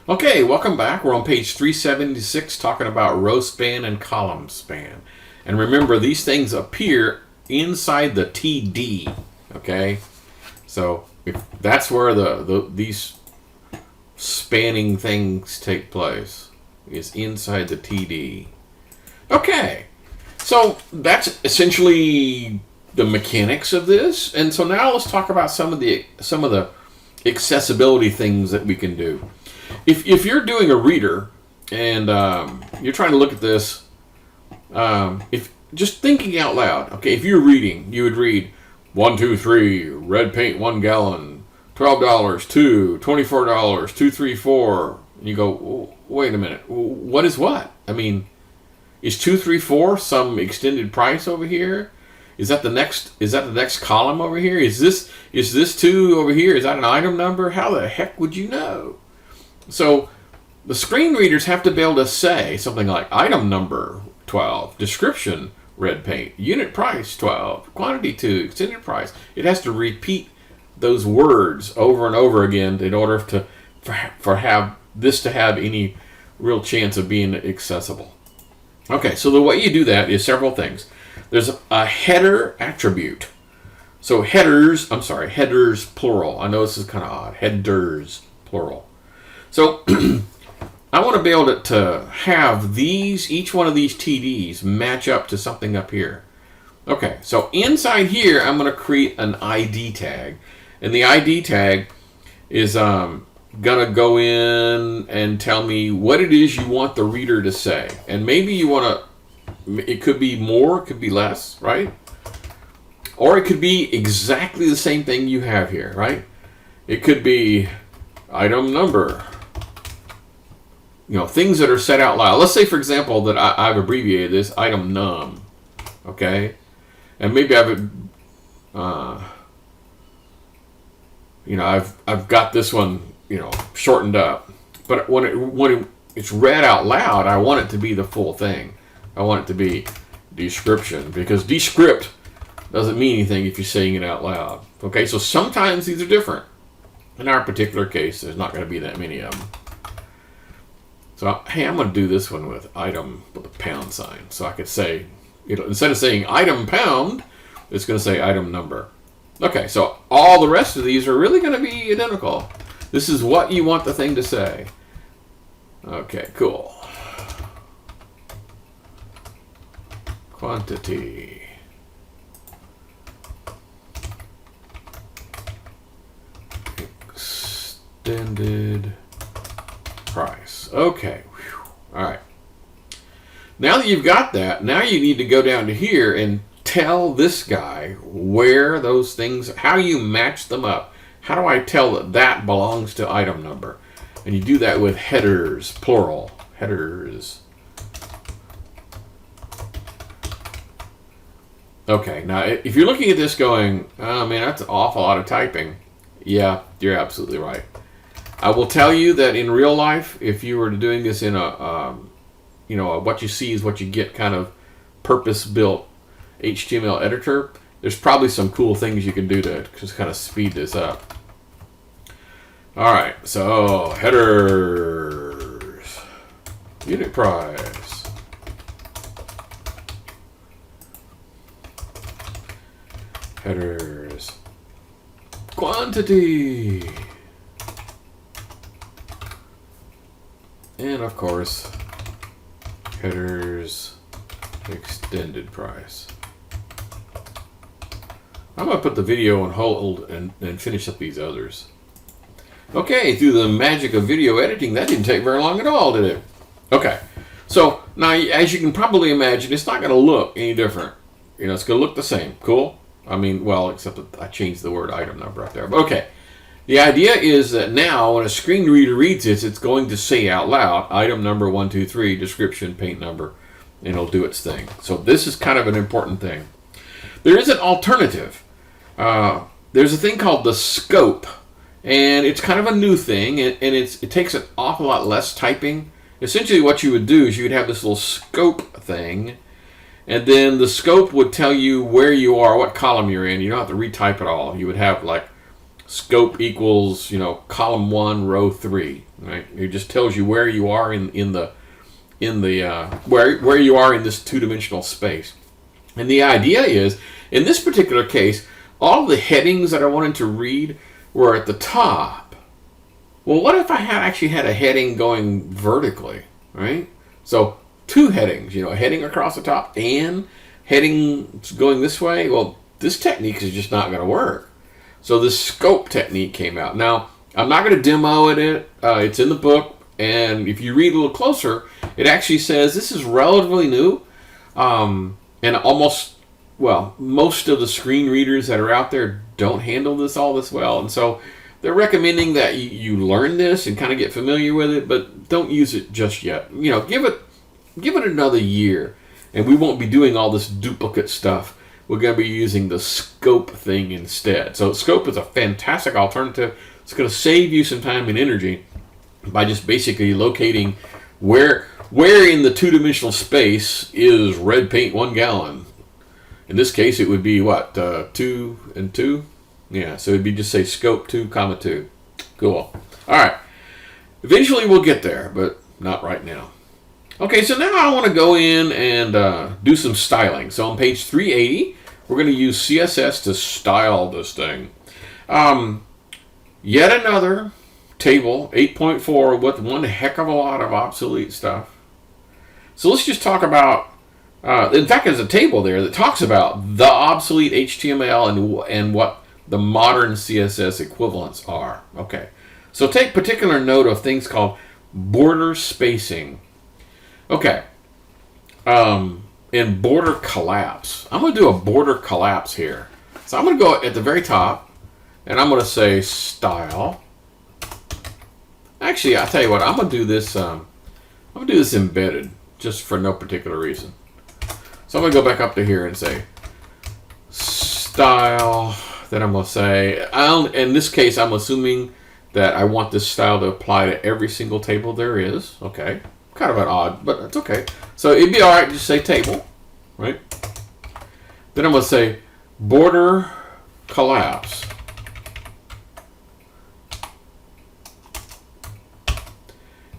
Okay, welcome back. We're on page 376 talking about row span and column span. And remember, these things appear inside the TD, okay? So that's where these spanning things take place, is inside the TD. Okay, so that's essentially the mechanics of this. And so now let's talk about some of the accessibility things that we can do. If you're doing a reader and you're trying to look at this, if just thinking out loud, okay, if you're reading, you would read 1, 2, 3, red paint 1 gallon, $12, 2, $24, 2, 3, 4. And you go, wait a minute, what is what? I mean, is 2, 3, 4 some extended price over here? Is that the next column over here? Is this 2 over here? Is that an item number? How the heck would you know? So the screen readers have to be able to say something like item number 12, description red paint, unit price 12, quantity 2, extended price. It has to repeat those words over and over again in order for have this to have any real chance of being accessible. Okay, so the way you do that is several things. There's a header attribute. So headers plural. I know this is kind of odd. Headers plural. So I want to be able to have each one of these TDs match up to something up here. Okay, so inside here, I'm going to create an ID tag. And the ID tag is going to go in and tell me what it is you want the reader to say. And maybe you want to, it could be more, it could be less, right? Or it could be exactly the same thing you have here, right? It could be item number. Things that are said out loud. Let's say, for example, that I've abbreviated this item num, okay? And maybe I've got this one, shortened up. But when it's read out loud, I want it to be the full thing. I want it to be description, because descript doesn't mean anything if you're saying it out loud. Okay, so sometimes these are different. In our particular case, there's not going to be that many of them. So, hey, I'm going to do this one with item with a pound sign. So I could say, instead of saying item pound, it's going to say item number. Okay, so all the rest of these are really going to be identical. This is what you want the thing to say. Okay, cool. Quantity. Extended price. Okay. Whew. All right. Now that you've got that, now you need to go down to here and tell this guy where those things, how you match them up. How do I tell that that belongs to item number? And you do that with headers, plural. Headers. Okay, now if you're looking at this going, oh man, that's an awful lot of typing. Yeah, you're absolutely right. I will tell you that in real life, if you were doing this in a what you see is what you get kind of purpose-built HTML editor, there's probably some cool things you can do to just kind of speed this up. All right, so headers, unit price, headers, quantity, and of course, headers, extended price. I'm going to put the video on hold and finish up these others. Okay, through the magic of video editing, that didn't take very long at all, did it? Okay, so now as you can probably imagine, it's not going to look any different. It's going to look the same. Cool? I mean, well, except that I changed the word item number right there. But okay. The idea is that now when a screen reader reads this, it's going to say out loud, item number 1, 2, 3, description, paint number, and it'll do its thing. So this is kind of an important thing. There is an alternative. There's a thing called the scope, and it's kind of a new thing, and it takes an awful lot less typing. Essentially what you would do is you would have this little scope thing, and then the scope would tell you where you are, what column you're in. You don't have to retype it all. You would have like scope equals, column 1, row 3. right? It just tells you where you are where you are in this two-dimensional space. And the idea is, in this particular case, all the headings that I wanted to read were at the top. Well, what if I actually had a heading going vertically, right? So 2 headings, a heading across the top and heading going this way. Well, this technique is just not going to work. So this scope technique came out. Now, I'm not going to demo it. It's in the book. And if you read a little closer, it actually says this is relatively new. And most of the screen readers that are out there don't handle this all this well. And so they're recommending that you learn this and kind of get familiar with it, but don't use it just yet. Give it another year, and we won't be doing all this duplicate stuff. We're going to be using the scope thing instead. So scope is a fantastic alternative. It's going to save you some time and energy by just basically locating where in the two-dimensional space is red paint 1 gallon. In this case, it would be what, 2 and 2? Yeah, so it'd be just say scope 2, 2. Cool. All right. Eventually we'll get there, but not right now. Okay, so now I want to go in and do some styling. So on page 380, we're going to use CSS to style this thing. Yet another table, 8.4, with one heck of a lot of obsolete stuff. So let's just talk about, in fact, there's a table there that talks about the obsolete HTML and what the modern CSS equivalents are. Okay, so take particular note of things called border spacing. Okay, and border collapse. I'm going to do a border collapse here. So I'm going to go at the very top, and I'm going to say style. Actually, I'll tell you what. I'm going to do this. I'm going to do this embedded, just for no particular reason. So I'm going to go back up to here and say style. Then I'm going to say, in this case, I'm assuming that I want this style to apply to every single table there is. Okay. Kind of an odd, but it's okay. So it'd be all right to just say table, right? Then I'm going to say border collapse.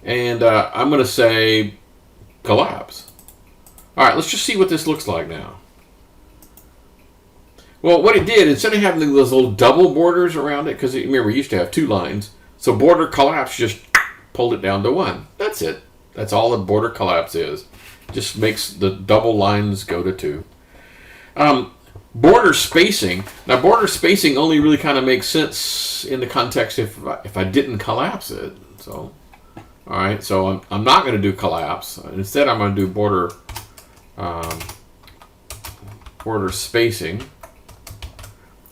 And I'm going to say collapse. All right, let's just see what this looks like now. Well, what it did, instead of having those little double borders around it, because remember, we used to have 2 lines, so border collapse just pulled it down to 1. That's it. That's all the border collapse is. Just makes the double lines go to 2. Border spacing. Now, border spacing only really kind of makes sense in the context if I didn't collapse it. So, all right. So I'm not going to do collapse. Instead, I'm going to do border spacing.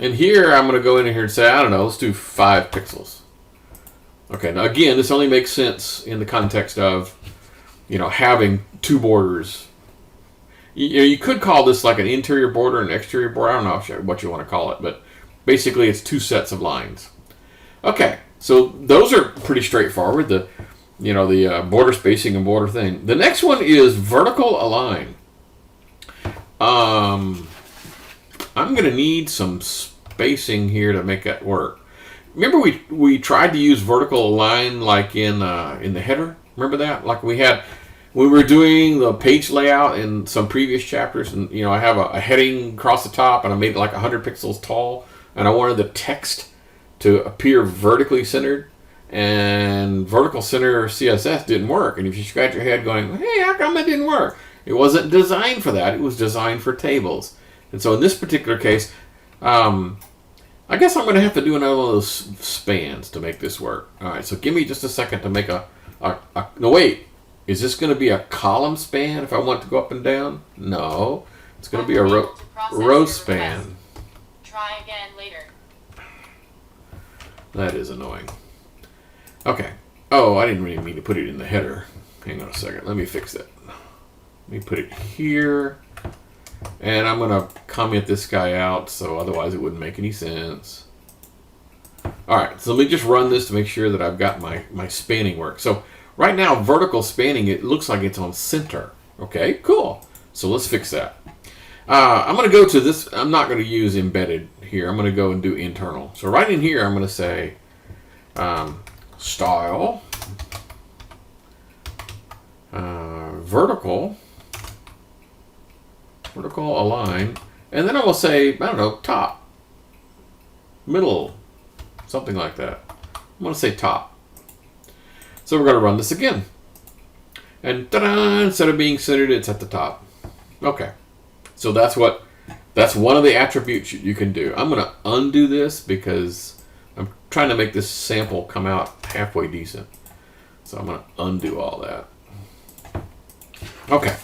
And here, I'm going to go in here and say, I don't know, let's do 5 pixels. Okay, now again, this only makes sense in the context of, having 2 borders. You could call this like an interior border and exterior border. I don't know what you want to call it, but basically it's 2 sets of lines. Okay, so those are pretty straightforward, the border spacing and border thing. The next one is vertical align. I'm going to need some spacing here to make that work. Remember we tried to use vertical align like in the header? Remember that? Like we were doing the page layout in some previous chapters, and I have a heading across the top, and I made it like 100 pixels tall, and I wanted the text to appear vertically centered, and vertical center CSS didn't work. And if you scratch your head going, hey, how come it didn't work? It wasn't designed for that. It was designed for tables. And so in this particular case, I guess I'm going to have to do another one of those spans to make this work. All right, so give me just a second to make no, wait. Is this going to be a column span if I want to go up and down? No. It's going to be a row span. Try again later. That is annoying. Okay. Oh, I didn't really mean to put it in the header. Hang on a second. Let me fix that. Let me put it here. And I'm going to comment this guy out, so otherwise it wouldn't make any sense. All right, so let me just run this to make sure that I've got my spanning work. So right now, vertical spanning, it looks like it's on center. Okay, cool. So let's fix that. I'm going to go to this. I'm not going to use embedded here. I'm going to go and do internal. So right in here, I'm going to say style. vertical align, and then I will say, I don't know, top, middle, something like that. I'm going to say top. So we're going to run this again. And ta-da, instead of being centered, it's at the top. Okay. So that's one of the attributes you can do. I'm going to undo this because I'm trying to make this sample come out halfway decent. So I'm going to undo all that. Okay.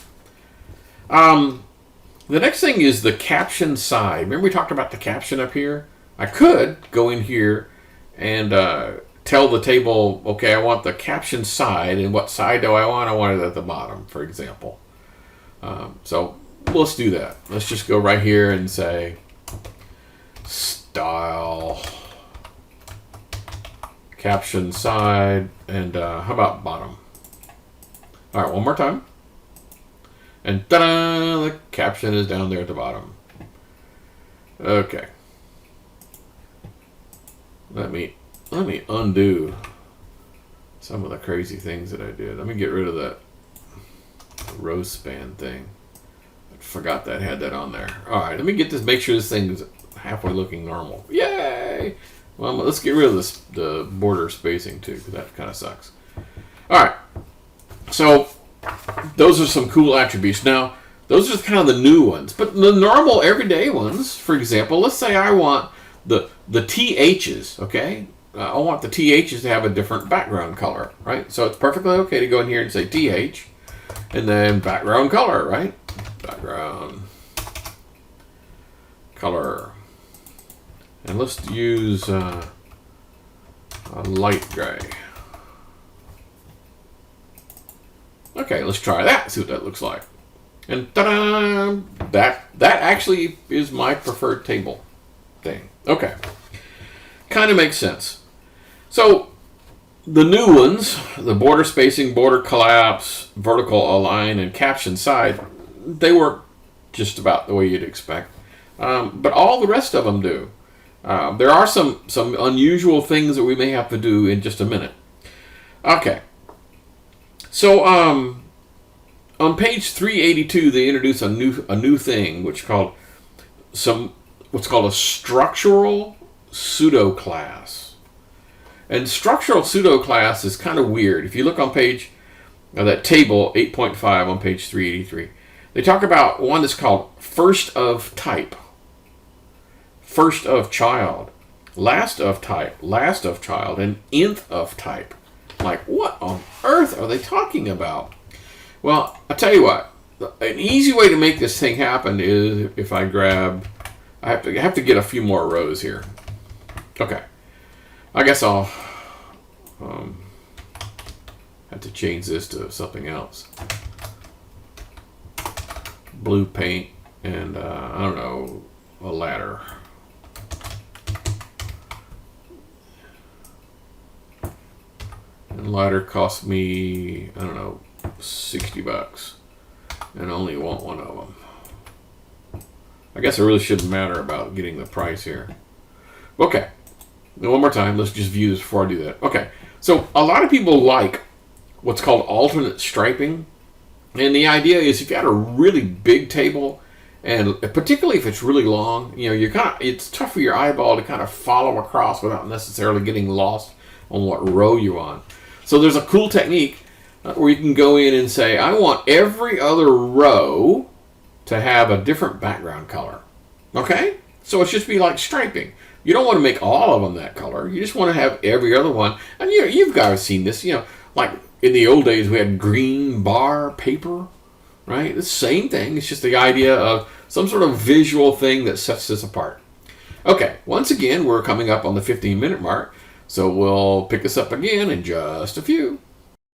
The next thing is the caption side. Remember we talked about the caption up here? I could go in here and tell the table, okay, I want the caption side, and what side do I want? I want it at the bottom, for example. So let's do that. Let's just go right here and say style, caption side, and how about bottom? All right, one more time. And ta-da! The caption is down there at the bottom. Okay. Let me undo some of the crazy things that I did. Let me get rid of that row span thing. I forgot that I had that on there. All right, let me get this. Make sure this thing is halfway looking normal. Yay! Well, let's get rid of this, the border spacing too, because that kind of sucks. All right. So those are some cool attributes. Now, those are kind of the new ones. But the normal, everyday ones, for example, let's say I want the THs, okay? I want the THs to have a different background color, right? So it's perfectly okay to go in here and say TH, and then background color, right? Background color. And let's use a light gray. Okay, let's try that, see what that looks like. And ta-da! That actually is my preferred table thing. Okay. Kind of makes sense. So, the new ones, the border spacing, border collapse, vertical align, and caption side, they work just about the way you'd expect. But all the rest of them do. There are some unusual things that we may have to do in just a minute. Okay. So on page 382, they introduce a new thing, what's called a structural pseudoclass. And structural pseudoclass is kind of weird. If you look on page that table 8.5 on page 383, they talk about one that's called first of type, first of child, last of type, last of child, and nth of type. Like, what on earth are they talking about? Well, I'll tell you what. An easy way to make this thing happen is if I grab... I have to get a few more rows here. Okay. I guess I'll have to change this to something else. Blue paint and, I don't know, a ladder. And ladder cost me, I don't know, $60. And I only want one of them. I guess it really shouldn't matter about getting the price here. Okay. Now one more time. Let's just view this before I do that. Okay. So a lot of people like what's called alternate striping. And the idea is if you had a really big table, and particularly if it's really long, you know, it's tough for your eyeball to kind of follow across without necessarily getting lost on what row you're on. So there's a cool technique where you can go in and say, I want every other row to have a different background color. Okay? So it's just be like striping. You don't want to make all of them that color. You just want to have every other one. And you've guys seen this, like in the old days we had green bar paper, right? It's the same thing. It's just the idea of some sort of visual thing that sets this apart. Okay, once again, we're coming up on the 15-minute mark. So we'll pick this up again in just a few.